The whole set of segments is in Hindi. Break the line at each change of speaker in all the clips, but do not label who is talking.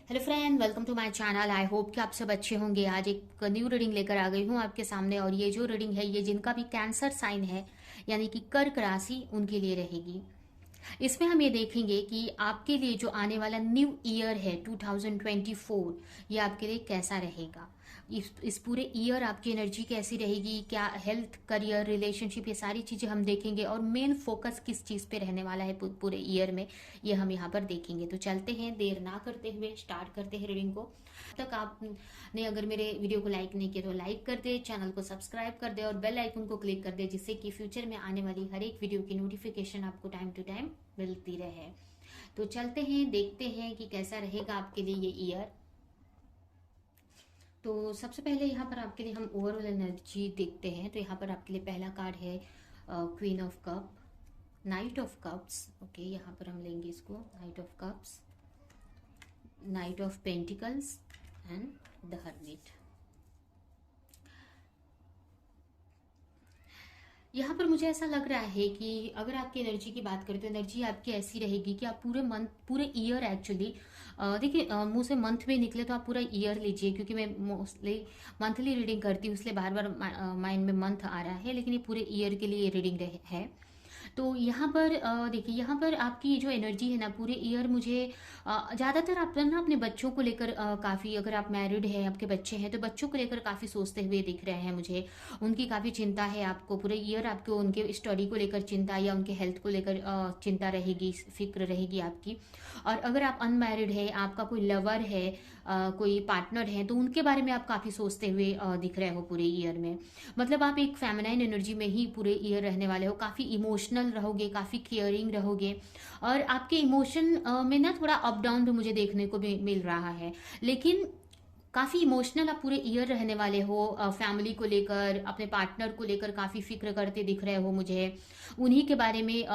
Hello friend, welcome to my channel. I hope कि आप सब अच्छे होंगे। आज एक न्यू रीडिंग लेकर आ गई हूँ आपके सामने, और ये जो रीडिंग है ये जिनका भी कैंसर साइन है यानी कि कर्क राशि, उनके लिए रहेगी। इसमें हम ये देखेंगे कि आपके लिए जो आने वाला न्यू ईयर है 2024, ये आपके लिए कैसा रहेगा। इस पूरे ईयर आपकी एनर्जी कैसी रहेगी, क्या हेल्थ, करियर, रिलेशनशिप, ये सारी चीज़ें हम देखेंगे, और मेन फोकस किस चीज़ पे रहने वाला है पूरे ईयर में, ये हम यहाँ पर देखेंगे। तो चलते हैं, देर ना करते हुए स्टार्ट करते हैं रीडिंग को। अब तक आपने अगर मेरे वीडियो को लाइक नहीं किया तो लाइक कर दे, चैनल को सब्सक्राइब कर दे और बेल आइकन को क्लिक कर दे, जिससे कि फ्यूचर में आने वाली हर एक वीडियो की नोटिफिकेशन आपको टाइम टू टाइम मिलती रहे। तो चलते हैं, देखते हैं कि कैसा रहेगा आपके लिए ये ईयर। तो सबसे पहले यहाँ पर आपके लिए हम ओवरऑल एनर्जी देखते हैं। तो यहाँ पर आपके लिए पहला कार्ड है queen of cup, night of cups. Okay, यहाँ पर हम लेंगे इसको, night of cups, night of pentacles and the hermit. यहाँ पर मुझे ऐसा लग रहा है कि अगर आपकी एनर्जी की बात करें तो एनर्जी आपकी ऐसी रहेगी कि आप पूरे मंथ, पूरे ईयर एक्चुअली, देखिए मुंह से मंथ में निकले तो आप पूरा ईयर लीजिए, क्योंकि मैं मोस्टली मंथली रीडिंग करती हूँ, इसलिए बार बार माइंड में मंथ आ रहा है, लेकिन ये पूरे ईयर के लिए रीडिंग है। तो यहाँ पर देखिए, यहाँ पर आपकी जो एनर्जी है ना पूरे ईयर, मुझे ज़्यादातर आप ना अपने बच्चों को लेकर काफ़ी, अगर आप मैरिड हैं, आपके बच्चे हैं, तो बच्चों को लेकर काफ़ी सोचते हुए दिख रहे हैं मुझे। उनकी काफ़ी चिंता है आपको पूरे ईयर, आपको उनके स्टडी को लेकर चिंता या उनके हेल्थ को लेकर चिंता रहेगी, फिक्र रहेगी आपकी। और अगर आप अनमैरिड है, आपका कोई लवर है, कोई पार्टनर है, तो उनके बारे में आप काफ़ी सोचते हुए दिख रहे हो पूरे ईयर में। मतलब आप एक फेमिनाइन एनर्जी में ही पूरे ईयर रहने वाले हो, काफ़ी इमोशनल रहोगे, काफ़ी केयरिंग रहोगे, और आपके इमोशन में ना थोड़ा अप डाउन भी मुझे देखने को भी मिल रहा है, लेकिन काफ़ी इमोशनल आप पूरे ईयर रहने वाले हो। फैमिली को लेकर, अपने पार्टनर को लेकर काफ़ी फिक्र करते दिख रहे हो मुझे, उन्हीं के बारे में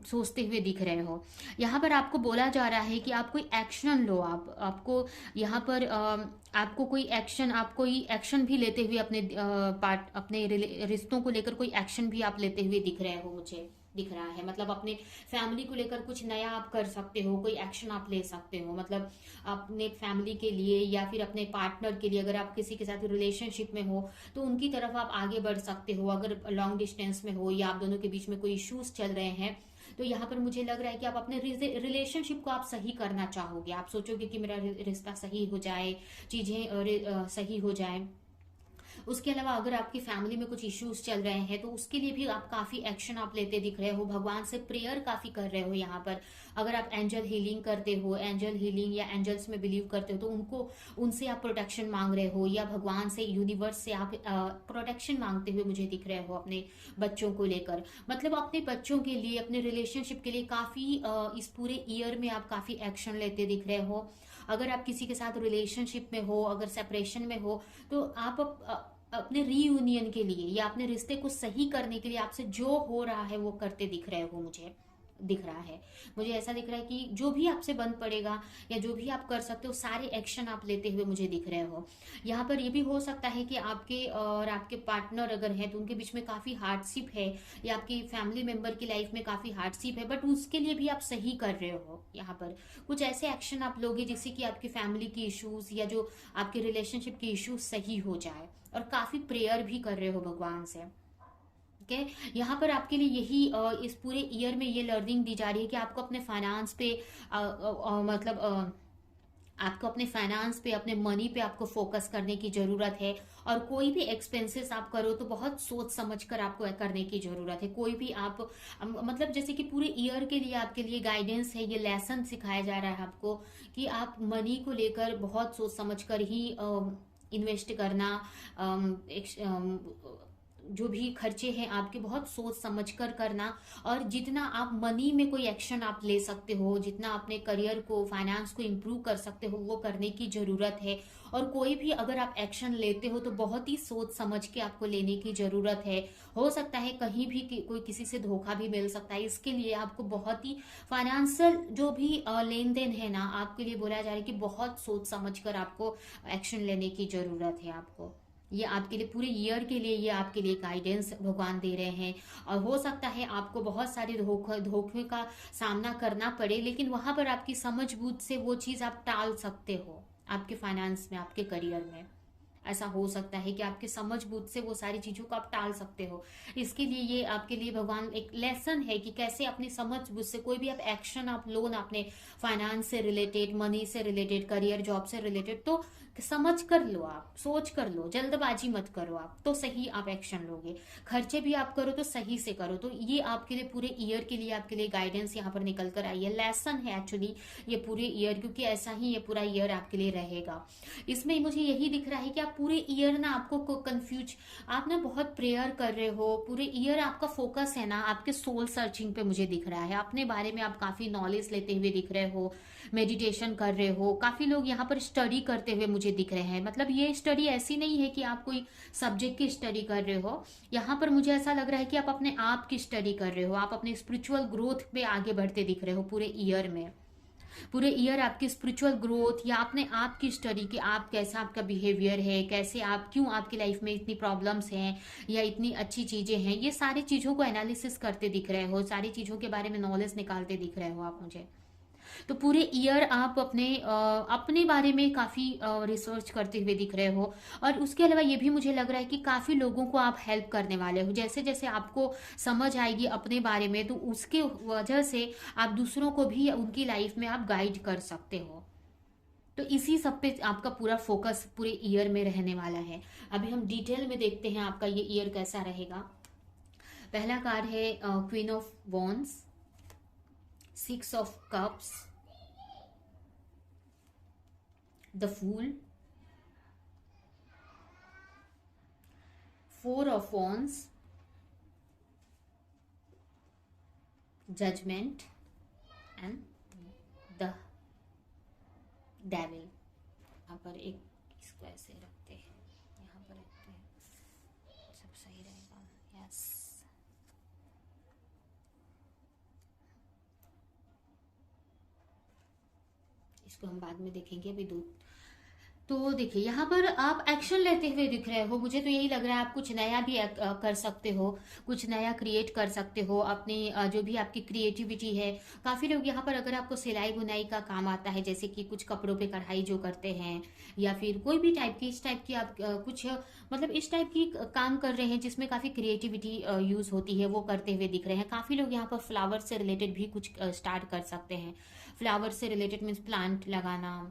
सोचते हुए दिख रहे हो। यहाँ पर आपको बोला जा रहा है कि आप कोई एक्शन लो, आपको यहाँ पर आपको कोई एक्शन, आप कोई एक्शन भी लेते हुए अपने अपने रिश्तों को लेकर कोई एक्शन भी आप लेते हुए दिख रहे हो, मुझे दिख रहा है। मतलब अपने फैमिली को लेकर कुछ नया आप कर सकते हो, कोई एक्शन आप ले सकते हो, मतलब अपने फैमिली के लिए या फिर अपने पार्टनर के लिए, अगर आप किसी के साथ रिलेशनशिप में हो तो उनकी तरफ आप आगे बढ़ सकते हो। अगर लॉन्ग डिस्टेंस में हो या आप दोनों के बीच में कोई इश्यूज चल रहे हैं, तो यहाँ पर मुझे लग रहा है कि आप अपने रिलेशनशिप को आप सही करना चाहोगे। आप सोचोगे कि मेरा रिश्ता सही हो जाए, चीजें सही हो जाए। उसके अलावा अगर आपकी फैमिली में कुछ इश्यूज चल रहे हैं तो उसके लिए भी आप काफी एक्शन आप लेते दिख रहे हो, भगवान से प्रेयर काफी कर रहे हो यहाँ पर। अगर आप एंजल हीलिंग करते हो, एंजल हीलिंग या एंजल्स में बिलीव करते हो, तो उनसे आप प्रोटेक्शन मांग रहे हो, या भगवान से, यूनिवर्स से आप प्रोटेक्शन मांगते हुए मुझे दिख रहे हो अपने बच्चों को लेकर। मतलब अपने बच्चों के लिए, अपने रिलेशनशिप के लिए काफी इस पूरे ईयर में आप काफी एक्शन लेते दिख रहे हो। अगर आप किसी के साथ रिलेशनशिप में हो, अगर सेपरेशन में हो, तो आप अपने रीयूनियन के लिए या अपने रिश्ते को सही करने के लिए आपसे जो हो रहा है वो करते दिख रहे हो, मुझे दिख रहा है। मुझे ऐसा दिख रहा है कि जो भी आपसे बंद पड़ेगा या जो भी आप कर सकते हो, सारे एक्शन आप लेते हुए मुझे दिख रहे हो। यहाँ पर ये भी हो सकता है कि आपके और आपके पार्टनर अगर हैं तो उनके बीच में काफी हार्डशिप है, या आपकी फैमिली मेंबर की लाइफ में काफी हार्डशिप है, बट उसके लिए भी आप सही कर रहे हो। यहाँ पर कुछ ऐसे एक्शन आप लोगे जिससे कि आपकी फैमिली की इश्यूज या जो आपके रिलेशनशिप की इश्यूज सही हो जाए, और काफी प्रेयर भी कर रहे हो भगवान से। ठीक है, यहाँ पर आपके लिए यही इस पूरे ईयर में ये लर्निंग दी जा रही है कि आपको अपने फाइनेंस पे मतलब आपको अपने फाइनेंस पे, अपने मनी पे आपको फोकस करने की जरूरत है। और कोई भी एक्सपेंसेस आप करो तो बहुत सोच समझ कर आपको करने की जरूरत है। कोई भी आप मतलब जैसे कि पूरे ईयर के लिए आपके लिए गाइडेंस है, ये लेसन सिखाया जा रहा है आपको कि आप मनी को लेकर बहुत सोच समझ कर ही इन्वेस्ट करना। जो भी खर्चे हैं आपके, बहुत सोच समझ कर करना। और जितना आप मनी में कोई एक्शन आप ले सकते हो, जितना अपने करियर को, फाइनेंस को इम्प्रूव कर सकते हो, वो करने की जरूरत है। और कोई भी अगर आप एक्शन लेते हो तो बहुत ही सोच समझ के आपको लेने की जरूरत है। हो सकता है कहीं भी कोई किसी से धोखा भी मिल सकता है, इसके लिए आपको बहुत ही फाइनेंशियल जो भी लेन देन है ना, आपके लिए बोला जा रहा है कि बहुत सोच समझ कर आपको एक्शन लेने की जरूरत है आपको। ये आपके लिए पूरे ईयर के लिए ये आपके लिए गाइडेंस भगवान दे रहे हैं। और हो सकता है आपको बहुत सारे धोखे का सामना करना पड़े, लेकिन वहां पर आपकी समझ बूझ से वो चीज आप टाल सकते हो। आपके फाइनेंस में, आपके करियर में ऐसा हो सकता है कि आपके समझ बूझ से वो सारी चीजों को आप टाल सकते हो। इसके लिए ये आपके लिए भगवान एक लेसन है कि कैसे अपनी समझ बूझ से कोई भी आप एक्शन आप लो ना अपने फाइनेंस से रिलेटेड, मनी से रिलेटेड, करियर जॉब से रिलेटेड, तो समझ कर लो, आप सोच कर लो, जल्दबाजी मत करो, आप तो सही आप एक्शन लोगे। खर्चे भी आप करो तो सही से करो। तो ये आपके लिए पूरे ईयर के लिए आपके लिए गाइडेंस यहाँ पर निकल कर आई है, लेसन है एक्चुअली ये पूरे ईयर, क्योंकि ऐसा ही ये पूरा ईयर आपके लिए रहेगा। इसमें मुझे यही दिख रहा है कि आप पूरे ईयर ना आपको कंफ्यूज, आप ना बहुत प्रेयर कर रहे हो पूरे ईयर, आपका फोकस है ना आपके सोल सर्चिंग पे मुझे दिख रहा है। अपने बारे में आप काफी नॉलेज लेते हुए दिख रहे हो, मेडिटेशन कर रहे हो। काफी लोग यहाँ पर स्टडी करते हुए मुझे दिख रहे हैं। मतलब ये स्टडी ऐसी नहीं है कि आप कोई सब्जेक्ट की स्टडी कर रहे हो, यहाँ पर मुझे ऐसा लग रहा है कि आप अपने आप की स्टडी कर रहे हो, आप अपने स्पिरिचुअल ग्रोथ पे आगे बढ़ते दिख रहे हो पूरे ईयर में। पूरे ईयर आपकी स्पिरिचुअल ग्रोथ या अपने आप की स्टडी कि आप कैसा आपका बिहेवियर है, कैसे आप, क्यों आपकी लाइफ में इतनी प्रॉब्लम्स हैं या इतनी अच्छी चीजें हैं, ये सारी चीजों को एनालिसिस करते दिख रहे हो, सारी चीजों के बारे में नॉलेज निकालते दिख रहे हो आप मुझे। तो पूरे ईयर आप अपने बारे में काफी रिसर्च करते हुए दिख रहे हो। और उसके अलावा ये भी मुझे लग रहा है कि काफी लोगों को आप हेल्प करने वाले हो। जैसे जैसे आपको समझ आएगी अपने बारे में, तो उसके वजह से आप दूसरों को भी उनकी लाइफ में आप गाइड कर सकते हो। तो इसी सब पे आपका पूरा फोकस पूरे ईयर में रहने वाला है। अभी हम डिटेल में देखते हैं आपका ये ईयर कैसा रहेगा। पहला कार्ड है queen of wands, 6 of cups, the fool, 4 of wands, judgement and the devil. यहाँ पर एक इसको ऐसे रखते हैं, यहाँ पर रखते हैं, सब सही रहेगा। यस, इसको हम बाद में देखेंगे, अभी दो। तो देखिए यहाँ पर आप एक्शन लेते हुए दिख रहे हो। मुझे तो यही लग रहा है आप कुछ नया भी कर सकते हो, कुछ नया क्रिएट कर सकते हो अपनी जो भी आपकी क्रिएटिविटी है। काफी लोग यहाँ पर, अगर आपको सिलाई बुनाई का काम आता है, जैसे कि कुछ कपड़ों पे कढ़ाई जो करते हैं, या फिर कोई भी टाइप की, इस टाइप की आप कुछ मतलब इस टाइप की काम कर रहे हैं जिसमें काफी क्रिएटिविटी यूज होती है, वो करते हुए दिख रहे हैं। काफी लोग यहाँ पर फ्लावर से रिलेटेड भी कुछ स्टार्ट कर सकते हैं। फ्लावर से रिलेटेड मीन्स प्लांट लगाना,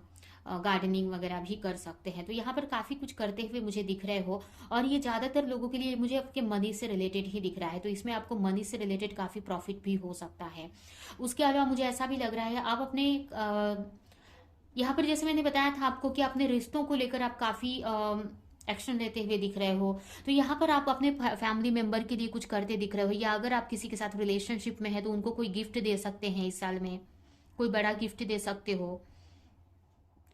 गार्डनिंग वगैरह भी कर सकते हैं। तो यहाँ पर काफी कुछ करते हुए मुझे दिख रहे हो। और ये ज्यादातर लोगों के लिए मुझे आपके मनी से रिलेटेड ही दिख रहा है, तो इसमें आपको मनी से रिलेटेड काफी प्रॉफिट भी हो सकता है। उसके अलावा मुझे ऐसा भी लग रहा है आप अपने यहाँ पर, जैसे मैंने बताया था आपको कि अपने रिश्तों को लेकर आप काफी एक्शन लेते हुए दिख रहे हो। तो यहाँ पर आप अपने फैमिली मेंबर के लिए कुछ करते दिख रहे हो, या अगर आप किसी के साथ रिलेशनशिप में है तो उनको कोई गिफ्ट दे सकते हैं इस साल में, कोई बड़ा गिफ्ट दे सकते हो,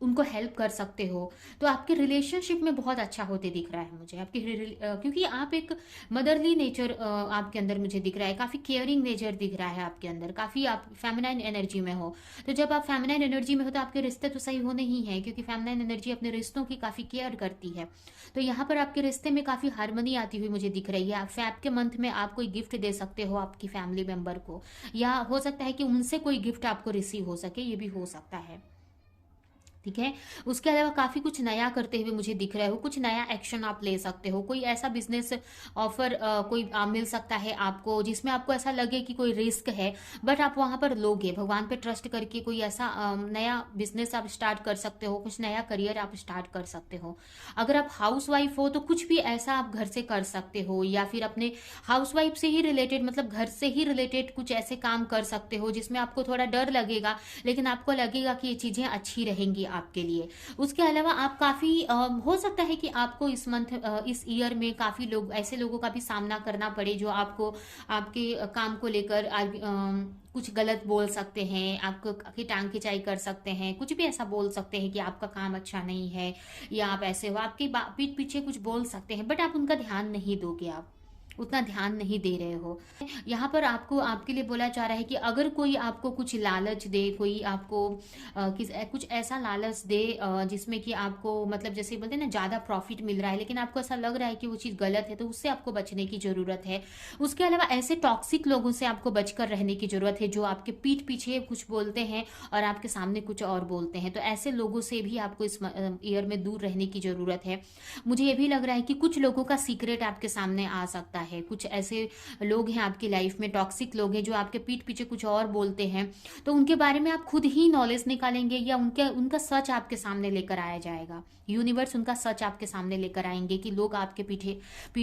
उनको हेल्प कर सकते हो। तो आपके रिलेशनशिप में बहुत अच्छा होते दिख रहा है मुझे आपके क्योंकि आप एक मदरली नेचर आपके अंदर मुझे दिख रहा है, काफी केयरिंग नेचर दिख रहा है आपके अंदर, काफी आप फेमिनाइन एनर्जी में हो। तो जब आप फेमिनाइन एनर्जी में हो तो आपके रिश्ते तो सही होने ही है, क्योंकि फेमिनाइन एनर्जी अपने रिश्तों की काफी केयर करती है। तो यहाँ पर आपके रिश्ते में काफी हार्मनी आती हुई मुझे दिख रही है। आप फैब के मंथ में आप कोई गिफ्ट दे सकते हो आपकी फैमिली मेंबर को, या हो सकता है कि उनसे कोई गिफ्ट आपको रिसीव हो सके, ये भी हो सकता है। ठीक है। उसके अलावा काफी कुछ नया करते हुए मुझे दिख रहे हो, कुछ नया एक्शन आप ले सकते हो। कोई ऐसा बिजनेस ऑफर कोई मिल सकता है आपको जिसमें आपको ऐसा लगे कि कोई रिस्क है, बट आप वहां पर लोगे भगवान पे ट्रस्ट करके। कोई ऐसा नया बिजनेस आप स्टार्ट कर सकते हो, कुछ नया करियर आप स्टार्ट कर सकते हो। अगर आप हाउस वाइफ हो तो कुछ भी ऐसा आप घर से कर सकते हो, या फिर अपने हाउस वाइफ से ही रिलेटेड, मतलब घर से ही रिलेटेड कुछ ऐसे काम कर सकते हो जिसमें आपको थोड़ा डर लगेगा, लेकिन आपको लगेगा कि ये चीजें अच्छी रहेंगी आपके लिए। उसके अलावा आप काफी हो सकता है कि आपको इस मंथ इस ईयर में काफी लोग, ऐसे लोगों का भी सामना करना पड़े जो आपको आपके काम को लेकर कुछ गलत बोल सकते हैं, आपको की टांग खिंचाई कर सकते हैं, कुछ भी ऐसा बोल सकते हैं कि आपका काम अच्छा नहीं है या आप ऐसे हो, आपकी पीठ पीछे कुछ बोल सकते हैं, बट आप उनका ध्यान नहीं दोगे आप। उतना ध्यान नहीं दे रहे हो। यहाँ पर आपको आपके लिए बोला जा रहा है कि अगर कोई आपको कुछ लालच दे, कोई आपको कुछ ऐसा लालच दे जिसमें कि आपको मतलब जैसे बोलते हैं ना ज़्यादा प्रॉफिट मिल रहा है, लेकिन आपको ऐसा लग रहा है कि वो चीज़ गलत है, तो उससे आपको बचने की ज़रूरत है। उसके अलावा ऐसे टॉक्सिक लोगों से आपको बचकर रहने की ज़रूरत है जो आपके पीठ पीछे कुछ बोलते हैं और आपके सामने कुछ और बोलते हैं। तो ऐसे लोगों से भी आपको इस ईयर में दूर रहने की ज़रूरत है। मुझे ये भी लग रहा है कि कुछ लोगों का सीक्रेट आपके सामने आ सकता है। कुछ ऐसे लोग हैं आपकी लाइफ में, टॉक्सिक लोग हैं जो आपके पीठ पीछे कुछ और बोलते हैं, तो उनके बारे में आप खुद ही नॉलेज निकालेंगे या उनका सच आपके सामने लेकर आया जाएगा। यूनिवर्स उनका सच आपके सामने लेकर आएंगे कि लोग आपके पीठ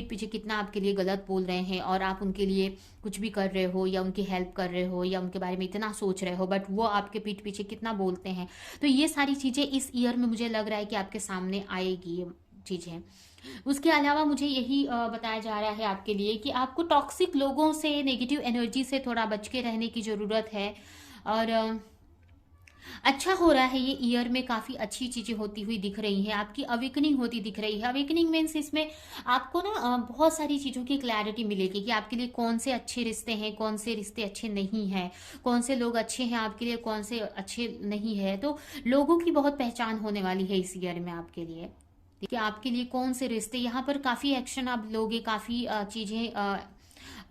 पीछे कितना आपके लिए गलत बोल रहे हैं और आप उनके लिए कुछ भी कर रहे हो या उनकी हेल्प कर रहे हो या उनके बारे में इतना सोच रहे हो, बट वो आपके पीठ पीछे कितना बोलते हैं। तो ये सारी चीज़ें इस ईयर में मुझे लग रहा है कि आपके सामने आएगी ये चीज़ें। उसके अलावा मुझे यही बताया जा रहा है आपके लिए कि आपको टॉक्सिक लोगों से, नेगेटिव एनर्जी से थोड़ा बच के रहने की ज़रूरत है। और अच्छा हो रहा है ये ईयर में, काफ़ी अच्छी चीज़ें होती हुई दिख रही हैं, आपकी अवेकनिंग होती दिख रही है। अवेकनिंग मीन्स इसमें आपको ना बहुत सारी चीज़ों की क्लैरिटी मिलेगी कि आपके लिए कौन से अच्छे रिश्ते हैं, कौन से रिश्ते अच्छे नहीं हैं, कौन से लोग अच्छे हैं आपके लिए, कौन से अच्छे नहीं है। तो लोगों की बहुत पहचान होने वाली है इस ईयर में आपके लिए कि आपके लिए कौन से रिश्ते, यहाँ पर काफ़ी एक्शन आप लोगे, काफ़ी चीज़ें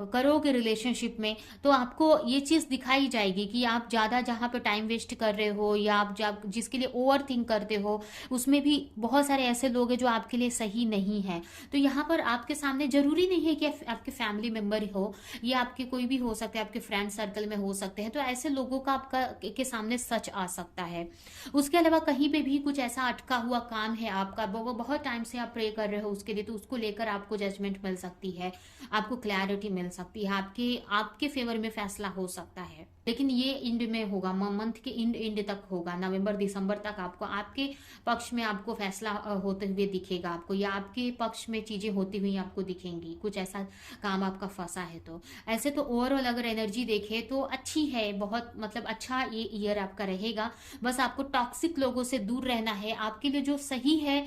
करोगे रिलेशनशिप में, तो आपको ये चीज़ दिखाई जाएगी कि आप ज़्यादा जहाँ पे टाइम वेस्ट कर रहे हो या आप जिसके लिए ओवर थिंक करते हो, उसमें भी बहुत सारे ऐसे लोग हैं जो आपके लिए सही नहीं है। तो यहाँ पर आपके सामने ज़रूरी नहीं है कि आपके फैमिली मेम्बर हो या आपके कोई भी हो सकते हैं, आपके फ्रेंड सर्कल में हो सकते हैं, तो ऐसे लोगों का आपका के सामने सच आ सकता है। उसके अलावा कहीं पे भी कुछ ऐसा अटका हुआ काम है आपका, वो बहुत टाइम से आप प्रे कर रहे हो उसके लिए, तो उसको लेकर आपको जजमेंट मिल सकती है, आपको क्लैरिटी मिल सकती है, आपके आपके फेवर में फैसला हो सकता है। लेकिन ये इंड में होगा, मंथ के इंड तक होगा, नवंबर दिसंबर तक आपको आपके पक्ष में आपको फैसला होते हुए दिखेगा आपको, या आपके पक्ष में चीजें होती हुई आपको दिखेंगी, कुछ ऐसा काम आपका फंसा है। तो ऐसे तो ओवरऑल अगर एनर्जी देखे तो अच्छी है, बहुत मतलब अच्छा ये ईयर आपका रहेगा। बस आपको टॉक्सिक लोगों से दूर रहना है। आपके लिए जो सही है,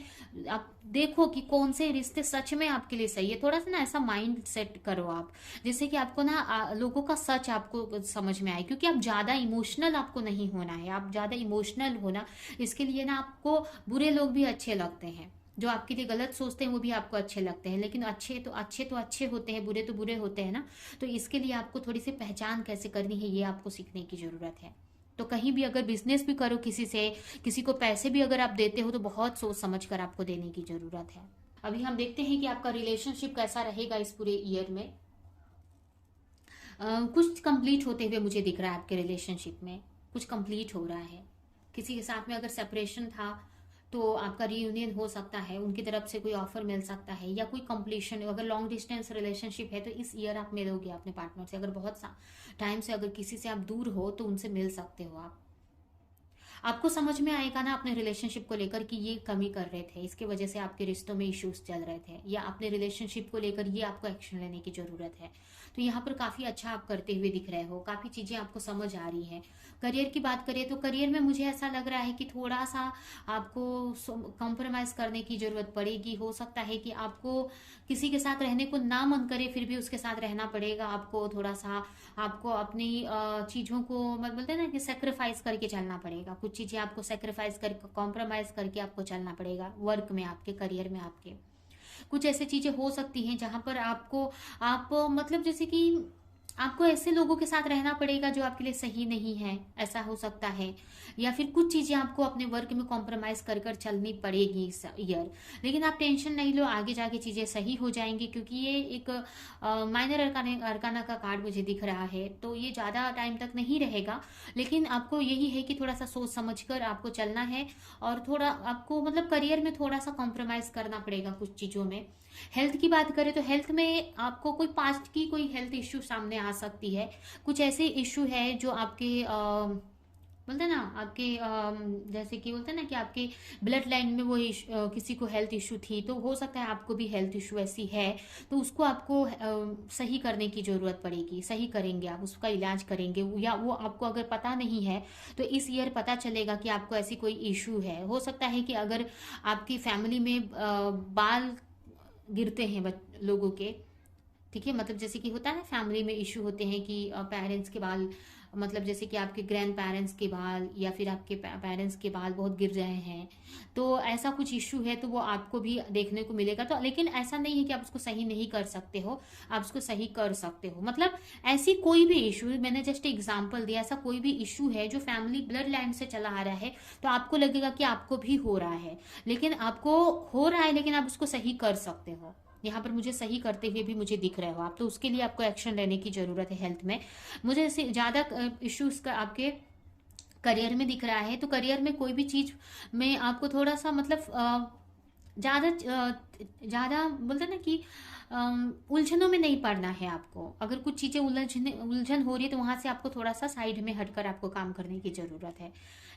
आप देखो कि कौन से रिश्ते सच में आपके लिए सही है। थोड़ा सा ना ऐसा माइंड सेट करो आप, जिससे कि आपको ना लोगों का सच आपको समझ में आए, क्योंकि आप ज्यादा इमोशनल आपको नहीं होना है। आप ज्यादा इमोशनल होना, इसके लिए ना आपको बुरे लोग भी अच्छे लगते हैं, जो आपके लिए गलत सोचते हैं वो भी आपको अच्छे लगते हैं, लेकिन अच्छे होते हैं, बुरे तो बुरे होते हैं ना। तो इसके लिए आपको थोड़ी सी पहचान कैसे करनी है ये आपको सीखने की जरूरत है। तो कहीं भी अगर बिजनेस भी करो किसी से, किसी को पैसे भी अगर आप देते हो, तो बहुत सोच समझ कर आपको देने की जरूरत है। अभी हम देखते हैं कि आपका रिलेशनशिप कैसा रहेगा इस पूरे ईयर में। कुछ कंप्लीट होते हुए मुझे दिख रहा है आपके रिलेशनशिप में, कुछ कंप्लीट हो रहा है। किसी के साथ में अगर सेपरेशन था तो आपका रीयूनियन हो सकता है, उनकी तरफ से कोई ऑफर मिल सकता है, या कोई कंप्लीशन। अगर लॉन्ग डिस्टेंस रिलेशनशिप है तो इस ईयर आप मिलोगे अपने पार्टनर से। अगर बहुत टाइम से अगर किसी से आप दूर हो तो उनसे मिल सकते हो आप। आपको समझ में आएगा ना अपने रिलेशनशिप को लेकर कि ये कमी कर रहे थे, इसके वजह से आपके रिश्तों में इश्यूज चल रहे थे, या अपने रिलेशनशिप को लेकर ये आपको एक्शन लेने की जरूरत है। तो यहाँ पर काफी अच्छा आप करते हुए दिख रहे हो, काफी चीजें आपको समझ आ रही हैं। करियर की बात करें तो करियर में मुझे ऐसा लग रहा है कि थोड़ा सा आपको कॉम्प्रोमाइज करने की जरूरत पड़ेगी। हो सकता है कि आपको किसी के साथ रहने को ना मन करे, फिर भी उसके साथ रहना पड़ेगा आपको। थोड़ा सा आपको अपनी चीज़ों को मतलब बोलते हैं ना कि सेक्रीफाइस करके चलना पड़ेगा। कुछ चीज़ें आपको सेक्रीफाइस करके, कॉम्प्रोमाइज करके आपको चलना पड़ेगा वर्क में, आपके करियर में। आपके कुछ ऐसी चीज़ें हो सकती हैं जहां पर आपको आप मतलब जैसे कि आपको ऐसे लोगों के साथ रहना पड़ेगा जो आपके लिए सही नहीं है, ऐसा हो सकता है। या फिर कुछ चीजें आपको अपने वर्क में कॉम्प्रोमाइज कर कर चलनी पड़ेगी इस ईयर। लेकिन आप टेंशन नहीं लो, आगे जाके चीजें सही हो जाएंगी, क्योंकि ये एक माइनर अरकाना का कार्ड मुझे दिख रहा है, तो ये ज्यादा टाइम तक नहीं रहेगा। लेकिन आपको यही है कि थोड़ा सा सोच समझ कर आपको चलना है, और थोड़ा आपको मतलब करियर में थोड़ा सा कॉम्प्रोमाइज करना पड़ेगा कुछ चीजों में। हेल्थ की बात करें तो हेल्थ में आपको कोई पास्ट की कोई हेल्थ इश्यू सामने आ सकती है। कुछ ऐसे इश्यू है जो आपके बोलते हैं ना आपके जैसे कि बोलते हैं ना कि आपके ब्लड लाइन में वो किसी को हेल्थ इश्यू थी, तो हो सकता है आपको भी हेल्थ इश्यू ऐसी है। तो उसको आपको सही करने की जरूरत पड़ेगी। सही करेंगे आप, उसका इलाज करेंगे, या वो आपको अगर पता नहीं है तो इस ईयर पता चलेगा कि आपको ऐसी कोई इश्यू है। हो सकता है कि अगर आपकी फैमिली में बाल गिरते हैं लोगों के, ठीक है, मतलब जैसे कि होता है ना, फैमिली में इशू होते हैं कि पेरेंट्स के बाल, मतलब जैसे कि आपके ग्रैंड पेरेंट्स के बाल या फिर आपके पेरेंट्स के बाल बहुत गिर रहे हैं, तो ऐसा कुछ इशू है तो वो आपको भी देखने को मिलेगा। तो लेकिन ऐसा नहीं है कि आप उसको सही नहीं कर सकते हो, आप उसको सही कर सकते हो। मतलब ऐसी कोई भी इशू, मैंने जस्ट एग्जांपल दिया, ऐसा कोई भी इशू है जो फैमिली ब्लड लाइन से चला आ रहा है, तो आपको लगेगा कि आपको भी हो रहा है, लेकिन आपको हो रहा है, लेकिन आप उसको सही कर सकते हो। यहाँ पर मुझे सही करते हुए भी मुझे दिख रहे हो आप, तो उसके लिए आपको एक्शन लेने की जरूरत है हेल्थ में। मुझे ऐसे ज्यादा इश्यूज का आपके करियर में दिख रहा है, तो करियर में कोई भी चीज में आपको थोड़ा सा मतलब ज्यादा ज्यादा बोलते हैं ना कि उलझनों में नहीं पड़ना है आपको। अगर कुछ चीजें उलझन हो रही है तो वहां से आपको थोड़ा सा साइड में हटकर आपको काम करने की जरूरत है।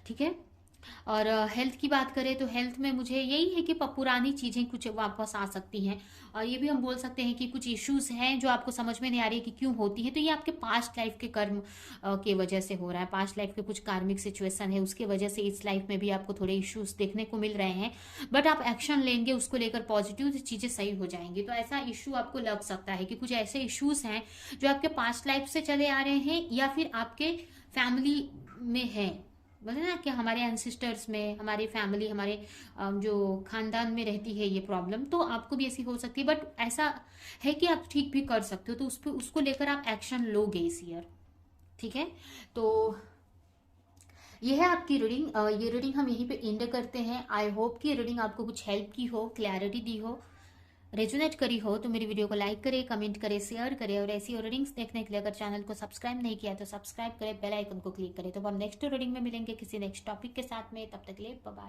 ठीक है। और हेल्थ की बात करें तो हेल्थ में मुझे यही है कि पुरानी चीजें कुछ वापस आ सकती हैं, और ये भी हम बोल सकते हैं कि कुछ इश्यूज हैं जो आपको समझ में नहीं आ रही कि क्यों होती है, तो ये आपके पास्ट लाइफ के कर्म के वजह से हो रहा है। पास्ट लाइफ के कुछ कार्मिक सिचुएशन है, उसके वजह से इस लाइफ में भी आपको थोड़े इश्यूज देखने को मिल रहे हैं, बट आप एक्शन लेंगे उसको लेकर पॉजिटिव, चीजें सही हो जाएंगी। तो ऐसा इश्यू आपको लग सकता है कि कुछ ऐसे इश्यूज हैं जो आपके पास्ट लाइफ से चले आ रहे हैं या फिर आपके फैमिली में है। बोले ना कि हमारे एंसिस्टर्स में, हमारी फैमिली, हमारे जो खानदान में रहती है ये प्रॉब्लम, तो आपको भी ऐसी हो सकती है, बट ऐसा है कि आप ठीक भी कर सकते हो, तो उस पर उसको लेकर आप एक्शन लोगे इस ईयर। ठीक है। तो ये है आपकी रीडिंग। ये रीडिंग हम यहीं पे एंड करते हैं। आई होप कि ये रीडिंग आपको कुछ हेल्प की हो, क्लैरिटी दी हो, रेजोनेट करी हो। तो मेरी वीडियो को लाइक करें, कमेंट करें, शेयर करें, और ऐसी और रीडिंग्स देखने के लिए अगर चैनल को सब्सक्राइब नहीं किया तो सब्सक्राइब करें, बेल आइकन को क्लिक करें। तो हम नेक्स्ट रीडिंग में मिलेंगे किसी नेक्स्ट टॉपिक के साथ में, तब तक के लिए बाय बाय।